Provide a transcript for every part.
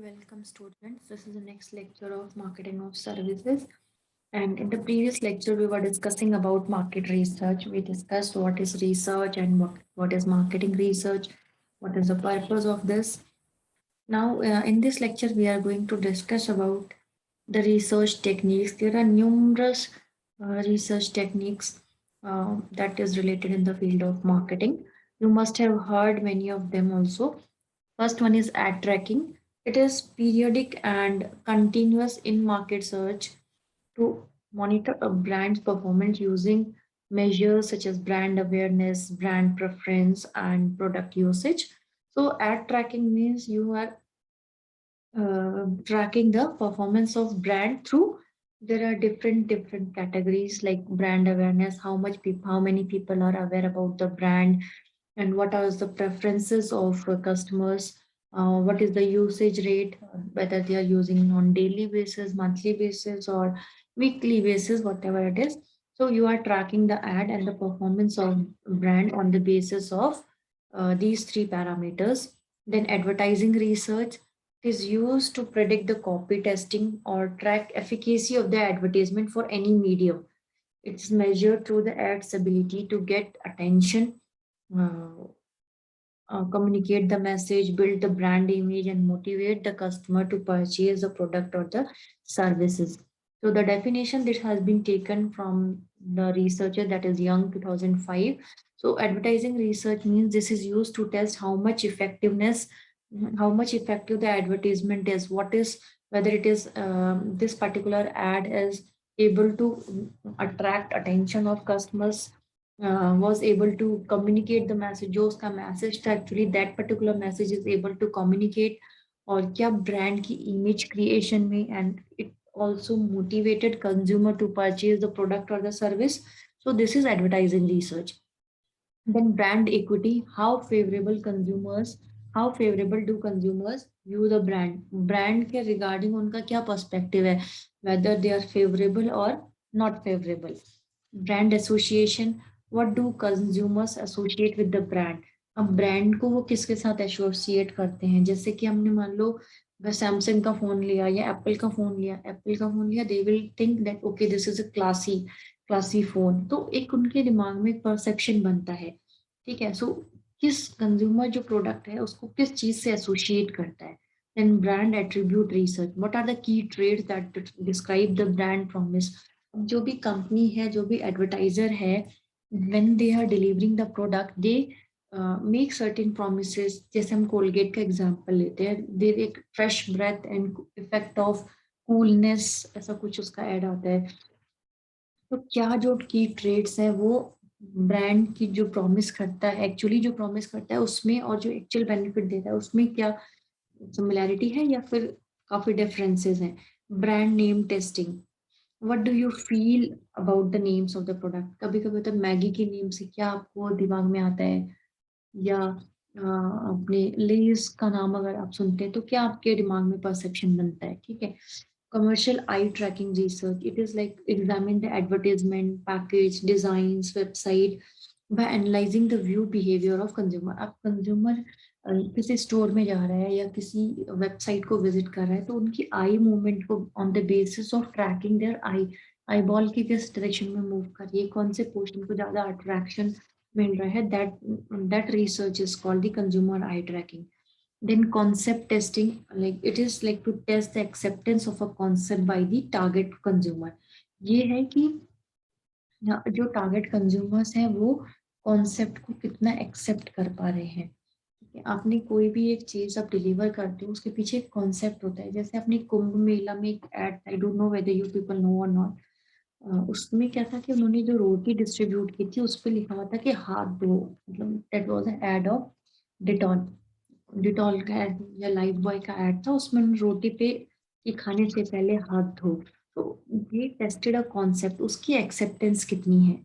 Welcome students. This is the next lecture of marketing of services. And in the previous lecture, we were discussing about market research. We discussed what is research and what is marketing research, what is the purpose of this. Now, in this lecture, we are going to discuss about the research techniques. There are numerous research techniques that is related in the field of marketing. You must have heard many of them also. First one is ad tracking. It is periodic and continuous in-market search to monitor a brand's performance using measures such as brand awareness, brand preference, and product usage. So, ad tracking means you are tracking the performance of brand through there are different categories like brand awareness, how many people are aware about the brand, and what are the preferences of customers, what is the usage rate, whether they are using on daily basis, monthly basis, or weekly basis, whatever it is. So you are tracking the ad and the performance of brand on the basis of these three parameters. Then advertising research is used to predict the copy testing or track efficacy of the advertisement for any medium. It's measured through the ad's ability to get attention, uh, communicate the message, build the brand image, and motivate the customer to purchase the product or the services. So the definition that has been taken from the researcher, that is Young 2005. So advertising research means this is used to test how much effective the advertisement is. What is whether it is this particular ad is able to attract attention of customers, was able to communicate the message जो उसका message था actually that particular message is able to communicate, और क्या brand की image creation में, and it also motivated consumer to purchase the product or the service. So this is advertising research. Then brand equity, how favorable do consumers view the brand के regarding उनका क्या perspective है, whether they are favorable or not favorable. Brand association, what do consumers associate with the brand. अब brand को वो किसके साथ associate करते हैं, जैसे कि हमने मान लो वह सैमसंग का फोन लिया या एप्पल का फोन लिया, they will think that okay this is a classy phone, तो एक उनके दिमाग में एक परसेप्शन बनता है। ठीक है, सो किस कंज्यूमर जो प्रोडक्ट है उसको किस चीज से एसोसिएट करता है। Then brand attribute research, what are the key traits that describe the brand promise. जो भी कंपनी है, जो भी एडवर्टाइजर है, when they are delivering the product, they make certain promises. जैसे हम कोलगेट का एग्जांपल लेते हैं, दे एक fresh breath and effect of coolness, ऐसा कुछ उसका ऐड आता है। तो क्या जो की ट्रेड्स है वो ब्रांड की जो प्रॉमिस करता है, एक्चुअली जो प्रॉमिस करता है उसमें, और जो एक्चुअल बेनिफिट देता है उसमें क्या सिमिलैरिटी है या फिर काफी डिफरेंसेस हैं। Brand name testing, what do you feel about the names of the product. कभी कभी तो मैगी के नेम से क्या आपको दिमाग में आता है, या अपने लेस का नाम अगर आप सुनते हैं तो क्या आपके दिमाग में परसेप्शन बनता है। ठीक है, commercial eye tracking research, it is like examine the advertisement package designs website by analyzing the view behavior of consumer। अब कंज्यूमर किसी स्टोर में जा रहा है या किसी वेबसाइट को विजिट कर रहा है, तो उनकी आई मूवमेंट को on the basis of tracking their eyeball की किस डायरेक्शन में मूव कर रही है, कौन से पोर्शन को ज्यादा अट्रैक्शन मिल रहा है, that research is called the consumer eye tracking. Then concept testing, like it is like to test the acceptance of a concept by the target consumer। ये है कि जो टारगेट कंज्यूमर्स हैं वो कॉन्सेप्ट को कितना एक्सेप्ट कर पा रहे हैं। ठीक है, आपने कोई भी एक चीज आप डिलीवर करते हो उसके पीछे एक कॉन्सेप्ट होता है। जैसे अपने कुंभ मेला में एक ad, I don't know whether you people know और नॉट, उसमें क्या था कि उन्होंने जो रोटी डिस्ट्रीब्यूट की थी उस पर लिखा हुआ था कि हाथ धो, मतलब that was an ad of Dettol. Dettol का ad या लाइफ बॉय का एड था, उसमें रोटी पे कि खाने से पहले हाथ धो। तो ये टेस्टेड अ कॉन्सेप्ट, उसकी एक्सेप्टेंस कितनी है।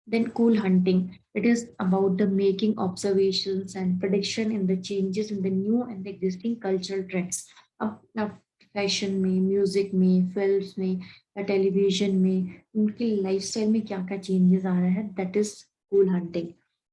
Then cool hunting, it is about the making observations and prediction in the changes in the new and existing cultural trends. अब फैशन में, म्यूजिक में, फिल्म्स में या टेलीविजन में उनकी लाइफस्टाइल में क्या क्या चेंजेस आ रहा है, that is cool hunting.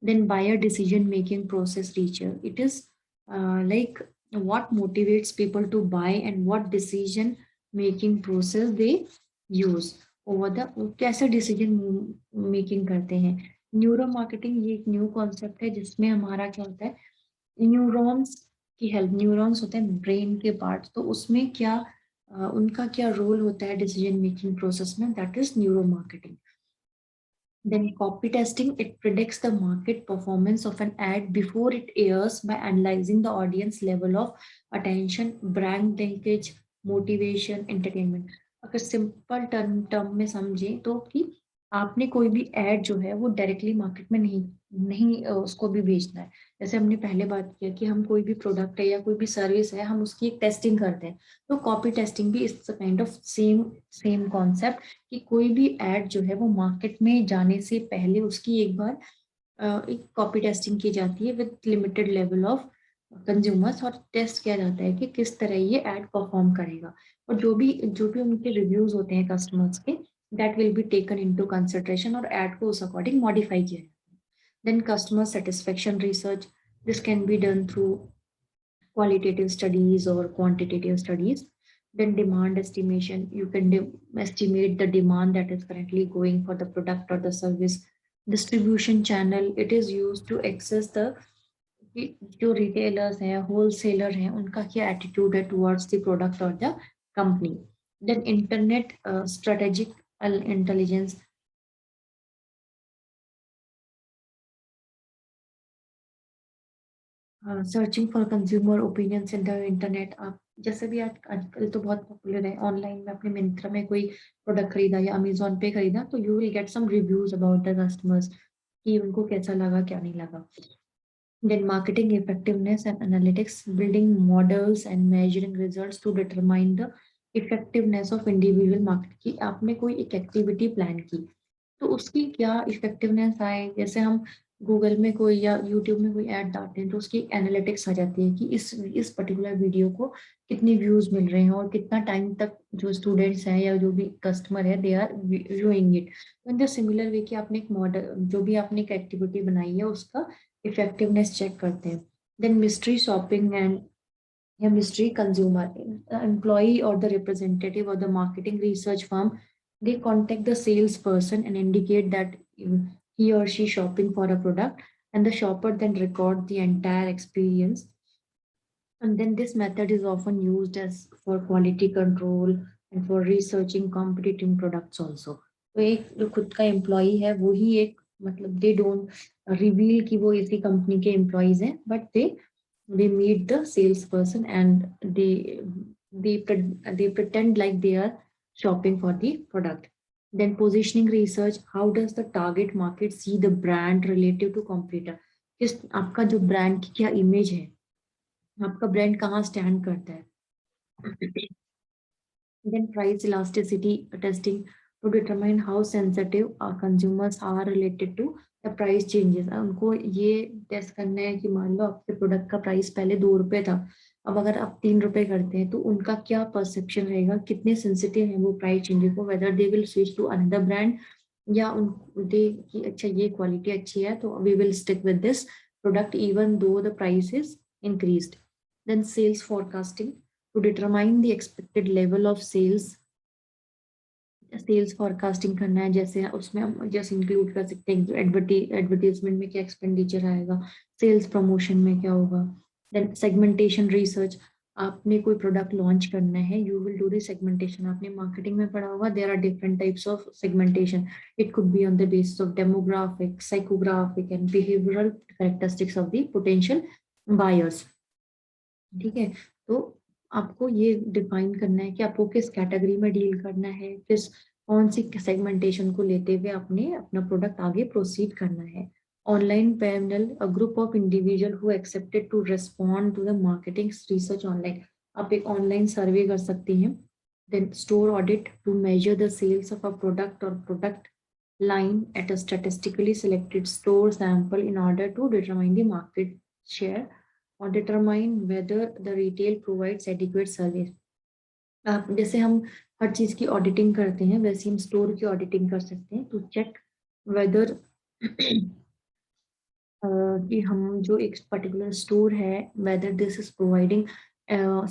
Then buyer decision making process research, it is like what motivates people to buy and what decision making process they use over the कैसे डिसीजन मेकिंग करते हैं. Neuro marketing ये एक new concept है जिसमें हमारा क्या होता है, न्यूरॉन्स की हेल्प. न्यूरॉन्स होते हैं ब्रेन के पार्ट, तो उसमें क्या उनका क्या रोल होता है डिसीजन मेकिंग प्रोसेस में, that is neuro marketing. Then copy testing, it predicts the market performance of an ad before it airs by analyzing the audience level of attention, brand linkage, motivation, entertainment. अगर simple term में समझें तो कि आपने कोई भी add जो है वो डायरेक्टली मार्केट में नहीं नहीं उसको भी बेचना है. जैसे हमने पहले बात किया कि हम कोई भी प्रोडक्ट है या कोई भी सर्विस है, हम उसकी एक टेस्टिंग करते हैं. तो कॉपी टेस्टिंग भी इस kind of same same concept कि कोई भी एड जो है वो मार्केट में जाने से पहले उसकी एक बार एक कॉपी टेस्टिंग की जाती है with limited level of consumers, और टेस्ट किया जाता है कि किस तरह ये एड परफॉर्म करेगा. और जो भी उनके रिव्यूज होते हैं कस्टमर्स के, that will be taken into consideration और एड को उस अकॉर्डिंग मॉडिफाई किया जाता है. Then customer satisfaction research, this can be done through qualitative studies or quantitative studies. Then demand estimation, you can estimate the demand that is currently going for the product or the service. Distribution channel, it is used to access the जो retailers हैं, wholesaler हैं, उनका क्या attitude है towards the product or the company. Then internet strategic intelligence, searching for consumer opinions in the internet. आप जैसे भी आज आजकल तो बहुत पॉपुलर है ऑनलाइन में, अपने मिंत्रा में कोई प्रोडक्ट खरीदा या अमेजोन पे खरीदा, तो you will get some reviews about the customers कि उनको कैसा लगा क्या नहीं लगा. Then marketing effectiveness and analytics, building models and measuring results to determine the effectiveness of individual market. की आपने कोई एक एक्टिविटी प्लान की तो उसकी क्या इफेक्टिवनेस आए. जैसे हम गूगल में कोई या यूट्यूब में कोई ऐड डालते हैं तो उसकी एनालिटिक्स आ जाती है कि इस पर्टिकुलर वीडियो को कितने व्यूज मिल रहे हैं और कितना टाइम तक जो स्टूडेंट्स हैं या जो भी कस्टमर है they are viewing it. In the similar way कि आपने एक मॉडल जो भी आपने एक एक्टिविटी बनाई है उसका इफेक्टिवनेस चेक करते हैं. देन मिस्ट्री शॉपिंग एंड या mystery consumer, employee or the representative or the marketing research firm, they contact the salesperson and indicate that he or she shopping for a product, and the shopper then record the entire experience. And then this method is often used as for quality control and for researching competing products also. तो एक जो खुद का employee है वो ही एक मतलब they don't reveal कि वो इसी कंपनी के एम्प्लॉइज हैं, but they meet the salesperson and they pretend like they are shopping for the product. Then positioning research, how does the target market see the brand relative to competitor. किस आपका जो brand की क्या image है, आपका brand कहाँ stand करता है. Then price elasticity testing to determine how sensitive our consumers are related to the price changes. उनको ये टेस्ट करना है कि मान लो आपके प्रोडक्ट का प्राइस पहले 2 रुपए था, अब अगर आप 3 रुपए करते हैं तो उनका क्या परसेप्शन रहेगा, कितने सेंसिटिव है वो प्राइस चेंजेस को, whether they will switch to another brand या उन दे कि अच्छा ये क्वालिटी अच्छी है तो we will stick with this product even though the price is increased. Then sales forecasting to determine the expected level of sales forecasting करना है. जैसे उसमें हम जैसे इंक्लूड कर सकते हैं एडवर्टीजमेंट में क्या एक्सपेंडिचर आएगा, सेल्स प्रमोशन में क्या होगा. देन सेगमेंटेशन रिसर्च, आपने कोई प्रोडक्ट लॉन्च करना है, you will do the segmentation. आपने मार्केटिंग में पढ़ा होगा there are different types of segmentation. It could be on the basis of demographic, psychographic and behavioural characteristics of the potential buyers. ठीक है, तो आपको ये डिफाइन करना है कि आपको किस कैटेगरी में डील करना है, किस कौन सी सेगमेंटेशन को लेते हुए आपने अपना प्रोडक्ट आगे प्रोसीड करना है. Online panel, a group of individual who accepted to respond to the marketing research online. आप एक ऑनलाइन सर्वे कर सकते हैं. Then store audit to measure the sales of a product और product line at a statistically selected store sample in order to determine the market share or determine whether the retail provides adequate service. आप जैसे हम हर चीज की auditing करते हैं वैसे हम स्टोर की ऑडिटिंग कर सकते हैं to check whether कि हम जो एक पर्टिकुलर स्टोर है वेदर दिस इज प्रोवाइडिंग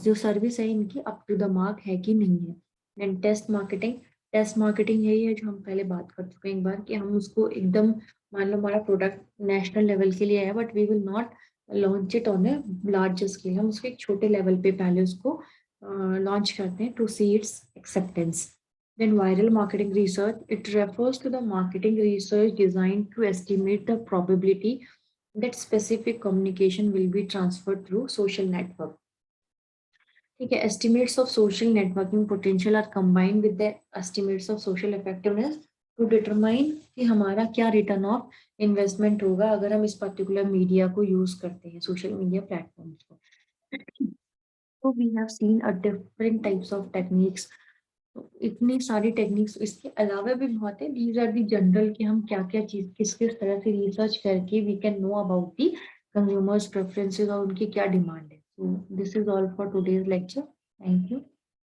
जो सर्विस है इनकी अप टू द मार्क है कि नहीं है। देन टेस्ट मार्केटिंग यही है जो हम पहले बात कर चुके हैं एक बार, कि हम उसको एकदम, मान लो हमारा प्रोडक्ट नेशनल लेवल के लिए है but we will not launch it on a large scale, हम उसको एक छोटे लेवल पे पहले उसको लॉन्च करते हैं to see its acceptance. Then viral marketing research, it refers to the marketing research designed to estimate the probability that specific communication will be transferred through social network. ठीक है, estimates of social networking potential are combined with the estimates of social effectiveness to determine कि हमारा क्या return of investment होगा अगर हम इस particular media को यूज करते हैं, सोशल मीडिया प्लेटफॉर्म्स को। तो we have seen a different types of techniques, तो इतनी सारी टेक्निक्स इसके अलावा भी बहुत है। दीज आर दी जनरल कि हम क्या क्या चीज किस किस तरह से रिसर्च करके we can know about the consumers preferences और उनकी क्या डिमांड है। So this is all for today's lecture. Thank you.